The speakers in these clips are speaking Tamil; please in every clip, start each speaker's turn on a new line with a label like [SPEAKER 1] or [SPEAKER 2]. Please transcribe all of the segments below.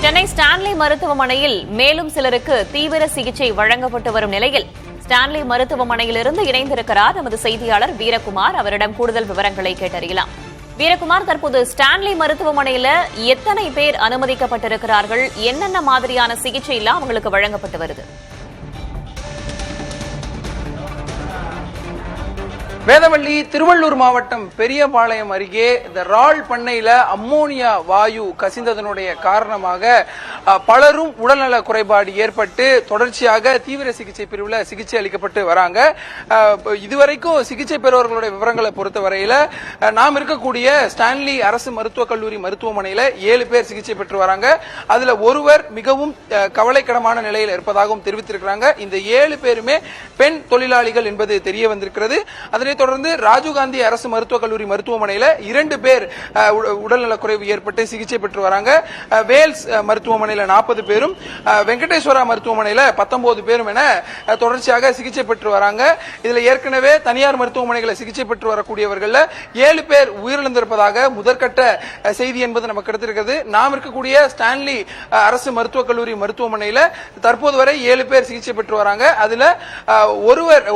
[SPEAKER 1] சென்னை ஸ்டான்லி மருத்துவமனையில் மேலும் சிலருக்கு தீவிர சிகிச்சை வழங்கப்பட்டு வரும் நிலையில் ஸ்டான்லி மருத்துவமனையிலிருந்து இணைந்திருக்கிறார் நமது செய்தியாளர் வீரகுமார். அவரிடம் கூடுதல் விவரங்களை கேட்டறியலாம். வீரகுமார், தற்போது ஸ்டான்லி மருத்துவமனையில எத்தனை பேர் அனுமதிக்கப்பட்டிருக்கிறார்கள்? என்னென்ன மாதிரியான சிகிச்சை எல்லாம் அவங்களுக்கு வழங்கப்பட்டு வருது?
[SPEAKER 2] வேதவள்ளி, திருவள்ளூர் மாவட்டம் பெரியபாளையம் அருகே இந்த ரால் பண்ணையில அம்மோனியா வாயு கசிந்ததனுடைய காரணமாக பலரும் உடல்நல குறைபாடு ஏற்பட்டு தொடர்ச்சியாக தீவிர சிகிச்சை பிரிவில் சிகிச்சை அளிக்கப்பட்டு வராங்க. இதுவரைக்கும் சிகிச்சை பெறுவர்களுடைய விவரங்களை பொறுத்தவரையில நாம் இருக்கக்கூடிய ஸ்டான்லி அரசு மருத்துவக் கல்லூரி மருத்துவமனையில 7 பேர் சிகிச்சை பெற்று வராங்க. அதுல ஒருவர் மிகவும் கவலைக்கிடமான நிலையில் இருப்பதாகவும் தெரிவித்திருக்கிறாங்க. இந்த 7 பேருமே பெண் தொழிலாளிகள் என்பது தெரிய வந்திருக்கிறது. அதனைத் தொடர்ந்து ராஜீவ்காந்தி அரசு மருத்துவக் கல்லூரி மருத்துவமனையில 2 பேர் உடல்நலக்குறைவு ஏற்பட்டு சிகிச்சை பெற்று வராங்க. வேல்ஸ் மருத்துவமனையில 40 பேரும், வெங்கடேஸ்வரா மருத்துவமனையில 19 பேரும் என தொடர்ச்சியாக சிகிச்சை பெற்று வராங்க. இதுல ஏற்கனவே தனியார் மருத்துவமனைகளை சிகிச்சை பெற்று வரக்கூடியவர்கள் 7 பேர் உயிரிழந்திருப்பதாக முதற்கட்ட செய்தி என்பது நமக்கு கிடைத்திருக்கிறது. நாம் இருக்கக்கூடிய ஸ்டான்லி அரசு மருத்துவக் கல்லூரி மருத்துவமனையில தற்போது வரை 7 பேர் சிகிச்சை பெற்று வராங்க. அதுல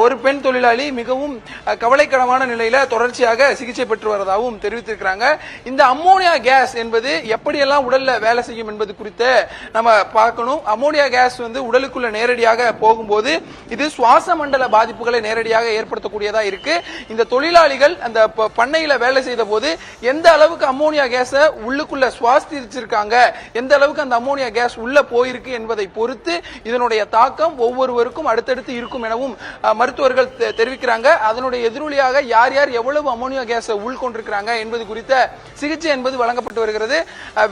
[SPEAKER 2] ஒரு பெண் தொழிலாளி மிகவும் கவலைக்கிடமான நிலையில தொடர்ச்சியாக சிகிச்சை பெற்று வருவதாகவும் தெரிவித்திருக்கிறாங்க. இந்த அம்மோனியா கேஸ் என்பது எப்படியெல்லாம் உடல்ல வேலை செய்யும் என்பது குறித்து நம்ம பார்க்கணும். அம்மோனியா கேஸ் உடலுக்குள்ள நேரடியாக போகும்போது இது சுவாச மண்டல பாதிப்புகளை நேரடியாக ஏற்படுத்தக்கூடியதா இருக்கு. இந்த தொழிலாளிகள் அந்த பண்ணையில வேலை செய்த போது எந்த அளவுக்கு அம்மோனியா கேஸ உள்ளுக்குள்ள சுவாசிச்சிருக்காங்க, எந்த அளவுக்கு அந்த அம்மோனியா கேஸ் உள்ள போயிருக்கு என்பதை பொறுத்து இதனுடைய தாக்கம் ஒவ்வொருவருக்கும் அடுத்தடுத்து இருக்கும் எனவும் மருத்துவர்கள் தெரிவிக்கிறாங்க. அதனுடைய எதிரொலியாக யார் யார் எவ்வளவு அம்மோனியா கேஸை உள்கொண்டிருக்கிறாங்க என்பது குறித்த சிகிச்சை என்பது வழங்கப்பட்டு வருகிறது.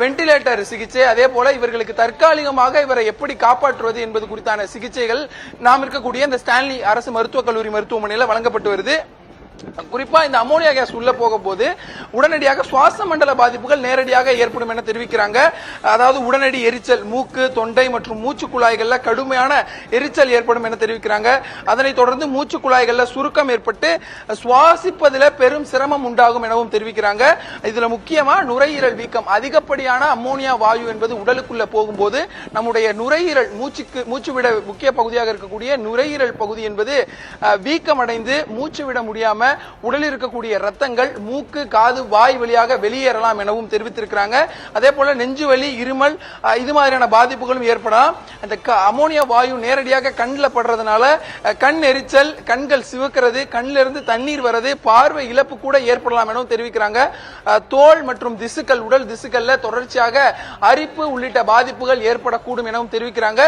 [SPEAKER 2] வெண்டிலேட்டர் சிகிச்சை, அதே போல இவர்களுக்கு தற்காலிகமாக இவரை எப்படி காப்பாற்றுவது என்பது குறித்தான சிகிச்சைகள் நாம் இருக்கக்கூடிய இந்த ஸ்டான்லி அரசு மருத்துவக் கல்லூரி மருத்துவமனையில் வழங்கப்பட்டு வருது. குறிப்பா இந்த அம்மோனியா கேஸ் உள்ள போகும்போது உடனடியாக சுவாச மண்டல பாதிப்புகள் நேரடியாக ஏற்படும் என தெரிவிக்கிறாங்க. அதாவது உடனடி எரிச்சல், மூக்கு, தொண்டை மற்றும் மூச்சு குழாய்கள்ல கடுமையான எரிச்சல் ஏற்படும் என தெரிவிக்கிறாங்க. அதனைத் தொடர்ந்து மூச்சு குழாய்கள்ல சுருக்கம் ஏற்பட்டு சுவாசிப்பதில் பெரும் சிரமம் உண்டாகும் எனவும் தெரிவிக்கிறாங்க. இதுல முக்கியமா நுரையீரல் வீக்கம், அதிகப்படியான அம்மோனியா வாயு என்பது உடலுக்குள்ள போகும்போது நம்முடைய நுரையீரல் மூச்சு விட முக்கிய பகுதியாக இருக்கக்கூடிய நுரையீரல் பகுதி என்பது வீக்கம் அடைந்து மூச்சு விட முடியாம உடலில் இருக்கக்கூடிய ரத்தங்கள் மூக்கு, காது, வாய் வழியாக வெளியேறலாம் எனவும் தெரிவித்திருக்கிறாங்க. அதே போல நெஞ்சு வலி, இருமல் இது மாதிரியான பாதிப்புகளும் ஏற்படலாம். அந்த அமோனியா வாயு நேரடியாக கண்ணில் படுறதுனால கண் எரிச்சல், கண்கள் சிவக்கிறது, கண்ணில இருந்து தண்ணீர் வரது, பார்வை இழப்பு கூட ஏற்படலாம் எனவும் தெரிவிக்கிறாங்க. தோல் மற்றும் திசுக்கள், உடல் திசுக்கள்ல தொடர்ச்சியாக அரிப்பு உள்ளிட்ட பாதிப்புகள் ஏற்படக்கூடும் எனவும் தெரிவிக்கிறாங்க.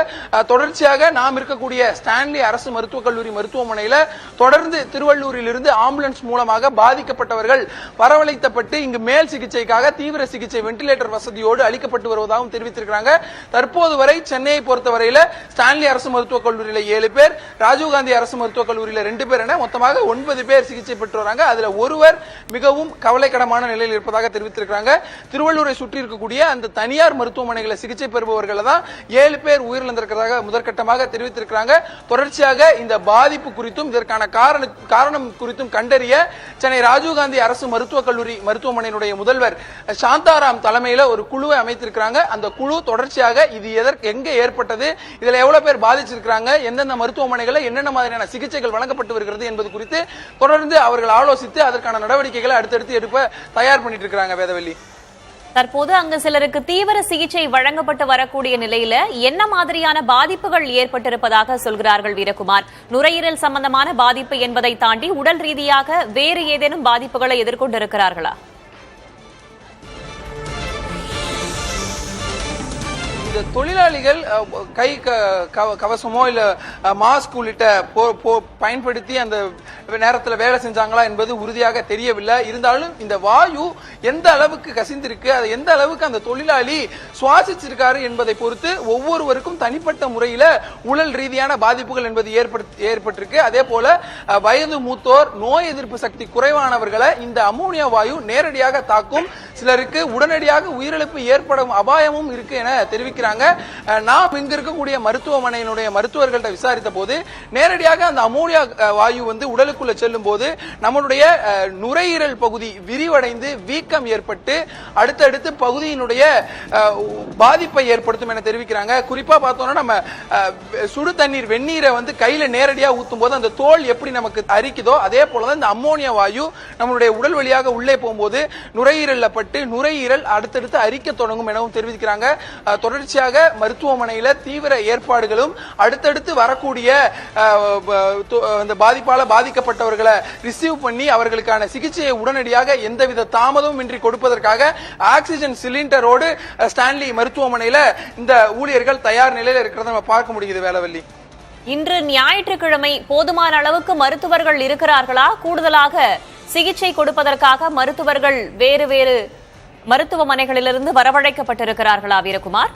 [SPEAKER 2] தொடர்ச்சியாக நாம் இருக்கக்கூடிய ஸ்டான்லி அரசு மருத்துவக் கல்லூரி மருத்துவமனையில தொடர்ந்து திருவள்ளூரில் இருந்து ஆம்புலன்ஸ் மூலமாக பாதிக்கப்பட்டவர்கள் வரவழைக்கப்பட்டு இங்கு மேல் சிகிச்சைக்காக தீவிர சிகிச்சை வெண்டிலேட்டர் வசதியோடு அளிக்கப்பட்டு வருவதாகவும் தெரிவித்திருக்கிறாங்க. தற்போது வரை சென்னையை பொறுத்தவரையில ஸ்டான்லி அரசு மருத்துவக் கல்லூரியில 7 பேர், ராஜீவ்காந்தி அரசு மருத்துவக் கல்லூரியில 2 பேர் என மொத்தமாக 9 பேர் சிகிச்சை பெற்று வராங்க. அதுல ஒருவர் மிகவும் கவலைக்கிடமான நிலையில் இருப்பதாக தெரிவித்திருக்கிறாங்க. திருவள்ளூரை சுற்றி இருக்கக்கூடிய அந்த தனியார் மருத்துவமனைகளை சிகிச்சை பெறுபவர்கள் தான் 7 பேர் உயிரிழந்திருக்கிறதாக முதற்கட்டமாக தெரிவித்திருக்கிறாங்க. தொடர்ச்சியாக இந்த பாதிப்பு குறித்தும் இதற்கான காரணம் குறித்தும் கண்டறிய சென்னை ராஜீவ்காந்தி அரசு மருத்துவக் கல்லூரி மருத்துவமனையினுடைய முதல்வர் சாந்தாராம் தலைமையில ஒரு குழுவை அமைத்திருக்கிறாங்க. அந்த குழு தொடர்ச்சியாக இது எங்க ஏற்பட்டது, இதுல எவ்வளவு பேர் பாதிச்சிருக்கிறாங்க, எந்தெந்த மருத்துவமனைகளை என்னென்ன மாதிரியான சிகிச்சைகள் வழங்கப்பட்டு வருகிறது என்பது குறித்து தொடர்ந்து அவர்கள் ஆலோசித்து அதற்கான நடவடிக்கைகளை அடுத்தடுத்து எடுப்ப தயார் பண்ணிட்டு இருக்காங்க. வேதவள்ளி,
[SPEAKER 1] தற்போது அங்கு சிலருக்கு தீவிர சிகிச்சை வழங்கப்பட்டு வரக்கூடிய நிலையில என்ன மாதிரியான பாதிப்புகள் ஏற்பட்டிருப்பதாக சொல்கிறார்கள் வீரகுமார்? நுரையீரல் சம்பந்தமான பாதிப்பு என்பதை தாண்டி உடல் ரீதியாக வேறு ஏதேனும் பாதிப்புகளை எதிர்கொண்டிருக்கிறார்களா?
[SPEAKER 2] இந்த தொழிலாளிகள் கை கவசமோ இல்ல மாஸ்க் உள்ளிட்ட பயன்படுத்தி அந்த நேரத்தில் வேலை செஞ்சாங்களா என்பது உறுதியாக தெரியவில்லை. இருந்தாலும் இந்த வாயு எந்த அளவுக்கு கசிந்திருக்கு, அது எந்த அளவுக்கு அந்த தொழிலாளி சுவாசிச்சிருக்காரு என்பதை பொறுத்து ஒவ்வொருவருக்கும் தனிப்பட்ட முறையில் உடல் ரீதியான பாதிப்புகள் என்பது ஏற்பட்டிருக்கு. அதே போல வயது மூத்தோர், நோய் எதிர்ப்பு சக்தி குறைவானவர்களை இந்த அம்மோனியா வாயு நேரடியாக தாக்கும். சிலருக்கு உடனடியாக உயிரிழப்பு ஏற்படும் அபாயமும் இருக்கு என தெரிவிக்கிறாங்க. நாம் இங்க இருக்கக்கூடிய மருத்துவமனையினுடைய மருத்துவர்கள்ட்ட விசாரித்த போது நேரடியாக அந்த அமோனியா வாயு உடலுக்குள்ள செல்லும் போது நம்மளுடைய நுரையீரல் பகுதி விரிவடைந்து வீக்கம் ஏற்பட்டு அடுத்தடுத்து பகுதியினுடைய பாதிப்பை ஏற்படுத்தும் என தெரிவிக்கிறாங்க. குறிப்பா பார்த்தோம்னா நம்ம சுடு தண்ணீர் வெந்நீரை கையில நேரடியா ஊத்தும் போது அந்த தோல் எப்படி நமக்கு அரிக்குதோ அதே போலதான் இந்த அமோனியா வாயு நம்மளுடைய உடல் வழியாக உள்ளே போகும்போது நுரையீரல்ல பட்டு நுரையீரல் அடுத்தடுத்து அரிக்க தொடங்கும் எனவும் தெரிவிக்கிறாங்க. தொடர்ச்சியாக மருத்துவமனையில தீவிர ஏற்பாடுகளும் அடுத்தடுத்து வரக்கூடிய அந்த பாதிப்பால பாதிக்கப்பட்டவர்களை ரிசீவ் பண்ணி அவர்களுக்கான சிகிச்சையை உடனடியாக எந்தவித தாமதமும் இன்றி கொடுப்பதற்காக ஆக்சிஜன் சிலிண்டரோடு ஸ்டான்லி மருத்துவமனையில இந்த ஊழியர்கள் தயார் நிலையில இருக்கிறத நம்ம பார்க்க முடியுது. வேலவல்லி,
[SPEAKER 1] இன்று ஞாயிற்றுக்கிழமை போதுமான அளவுக்கு மருத்துவர்கள் இருக்கிறார்களா? கூடுதலாக சிகிச்சை கொடுப்பதற்காக மருத்துவர்கள் வேறு வேறு மருத்துவமனைகளிலிருந்து வரவழைக்கப்பட்டிருக்கிறார்களா வீரகுமார்?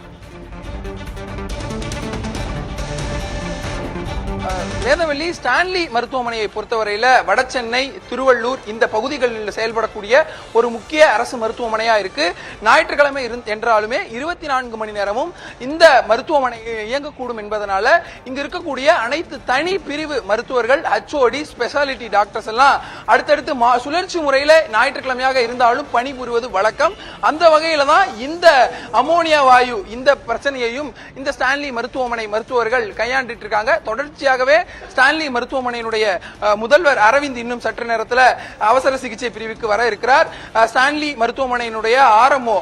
[SPEAKER 2] வேதவல்லி, ஸ்டான்லி மருத்துவமனையை பொறுத்தவரையில வடசென்னை, திருவள்ளூர் இந்த பகுதிகளில் செயல்படக்கூடிய ஒரு முக்கிய அரசு மருத்துவமனையா இருக்கு. ஞாயிற்றுக்கிழமை என்றாலுமே 24 மணி நேரமும் இந்த மருத்துவமனை இயங்கக்கூடும் என்பதனால இங்க இருக்கக்கூடிய அனைத்து தனி பிரிவு மருத்துவர்கள், HOD, ஸ்பெஷாலிட்டி டாக்டர்ஸ் எல்லாம் அடுத்தடுத்து சுழற்சி முறையில ஞாயிற்றுக்கிழமையாக இருந்தாலும் பணிபுரிவது வழக்கம். அந்த வகையில தான் இந்த அமோனியா வாயு இந்த பிரச்சனையையும் இந்த ஸ்டான்லி மருத்துவமனை மருத்துவர்கள் கையாண்டுட்டு இருக்காங்க. தொடர்ச்சியாக ஸ்டான்லி மருத்துவமனையினுடைய முதல்வர் அரவிந்த் இன்னும் சற்று நேரத்தில் அவசர சிகிச்சை பிரிவுக்கு வர இருக்கிறார். ஸ்டான்லி மருத்துவமனையினுடைய RMO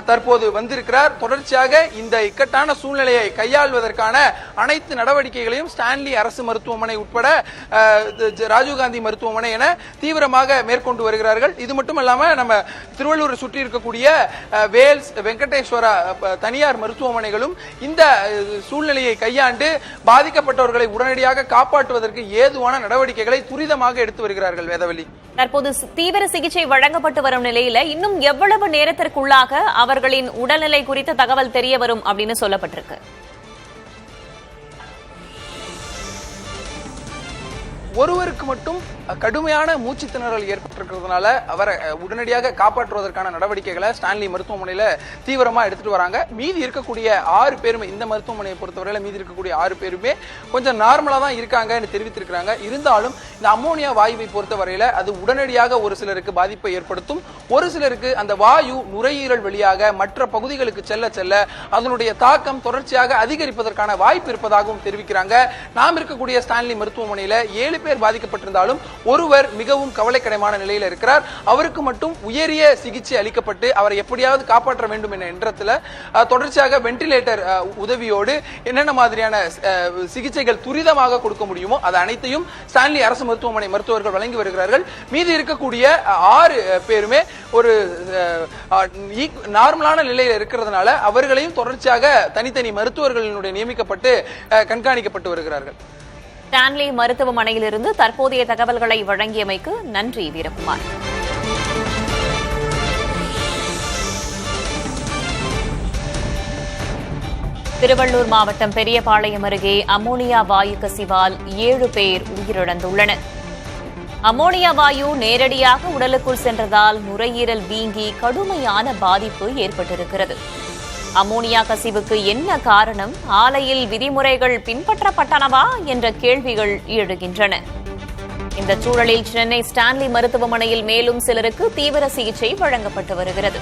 [SPEAKER 2] தற்போது வந்திருக்கிறார். தொடர்ச்சியாக இந்த இக்கட்டான சூழ்நிலையை கையாள்வதற்கான அனைத்து நடவடிக்கைகளையும் ஸ்டான்லி அரசு மருத்துவமனை உட்பட ராஜீவ்காந்தி மருத்துவமனை என தீவிரமாக மேற்கொண்டு வருகிறார்கள். இது மட்டுமல்லாம நம்ம திருவள்ளூர் சுற்றி இருக்கக்கூடிய வேல்ஸ், வெங்கடேஸ்வரா தனியார் மருத்துவமனைகளும் இந்த சூழ்நிலையை கையாண்டு பாதிக்கப்பட்டவர்களை உடனடியாக காப்பாற்றுவதற்கு ஏதுவான நடவடிக்கைகளை துரிதமாக எடுத்து வருகிறார்கள். வேதவல்லி,
[SPEAKER 1] தற்போது தீவிர சிகிச்சை வழங்கப்பட்டு வரும் நிலையில இன்னும் எவ்வளவு நேரத்திற்குள்ளாக அவர்களின் உடல்நிலை குறித்த தகவல் தெரிய வரும் அப்படின்னு சொல்லப்பட்டிருக்கு?
[SPEAKER 2] ஒருவருக்கு மட்டும் கடுமையான மூச்சு திணறல் ஏற்பட்டிருக்கிறதுனால அவரை உடனடியாக காப்பாற்றுவதற்கான நடவடிக்கைகளை ஸ்டான்லி மருத்துவமனையில தீவிரமா எடுத்துட்டு வராங்க. மீதி இருக்கக்கூடிய 6 பேருமே, இந்த மருத்துவமனையை பொறுத்தவரையில மீதி இருக்கக்கூடிய 6 பேருமே கொஞ்சம் நார்மலா தான் இருக்காங்கன்னு தெரிவித்திருக்கிறாங்க. இருந்தாலும் இந்த அமோனியா வாயுவை பொறுத்தவரையில அது உடனடியாக ஒரு சிலருக்கு பாதிப்பை ஏற்படுத்தும். ஒரு சிலருக்கு அந்த வாயு நுரையீரல் வழியாக மற்ற பகுதிகளுக்கு செல்ல செல்ல அதனுடைய தாக்கம் தொடர்ச்சியாக அதிகரிப்பதற்கான வாய்ப்பு இருப்பதாகவும் தெரிவிக்கிறாங்க. நாம் இருக்கக்கூடிய ஸ்டான்லி மருத்துவமனையில 7 பேர் பாதிக்கப்பட்டிருந்தாலும் ஒருவர் மிகவும் கவலைக்கிடமான நிலையில் இருக்கிறார். அவருக்கு மட்டும் உயரிய சிகிச்சை அளிக்கப்பட்டு அவரை எப்படியாவது காப்பாற்ற வேண்டும் என்ற எண்ணத்தில் தொடர்ச்சியாக வென்டிலேட்டர் உதவியோடு என்னென்ன மாதிரியான சிகிச்சைகள் துரிதமாக கொடுக்க முடியுமோ அது அனைத்தையும் ஸ்டான்லி அரசு மருத்துவமனை மருத்துவர்கள் வழங்கி வருகிறார்கள். மீதி இருக்கக்கூடிய 6 பேருமே ஒரு நார்மலான நிலையில் இருக்கிறதுனால அவர்களையும் தொடர்ச்சியாக தனித்தனி மருத்துவர்களினுடைய நியமிக்கப்பட்டு கண்காணிக்கப்பட்டு வருகிறார்கள்.
[SPEAKER 1] ஸ்டான்லி மருத்துவமனையிலிருந்து தற்போதைய தகவல்களை வழங்கியமைக்கு நன்றி வீரகுமார். திருவள்ளூர் மாவட்டம் பெரியபாளையம் அருகே அமோனியா வாயு கசிவால் 7 பேர் உயிரிழந்துள்ளனர். அமோனியா வாயு நேரடியாக உடலுக்குள் சென்றதால் நுரையீரல் வீங்கி கடுமையான பாதிப்பு ஏற்பட்டிருக்கிறது. அமோனியா கசிவுக்கு என்ன காரணம்? ஆலையில் விதிமுறைகள் பின்பற்றப்பட்டனவா என்ற கேள்விகள் எழுகின்றன. இந்த சூழலில் சென்னை ஸ்டான்லி மருத்துவமனையில் மேலும் சிலருக்கு தீவிர சிகிச்சை வழங்கப்பட்டு வருகிறது.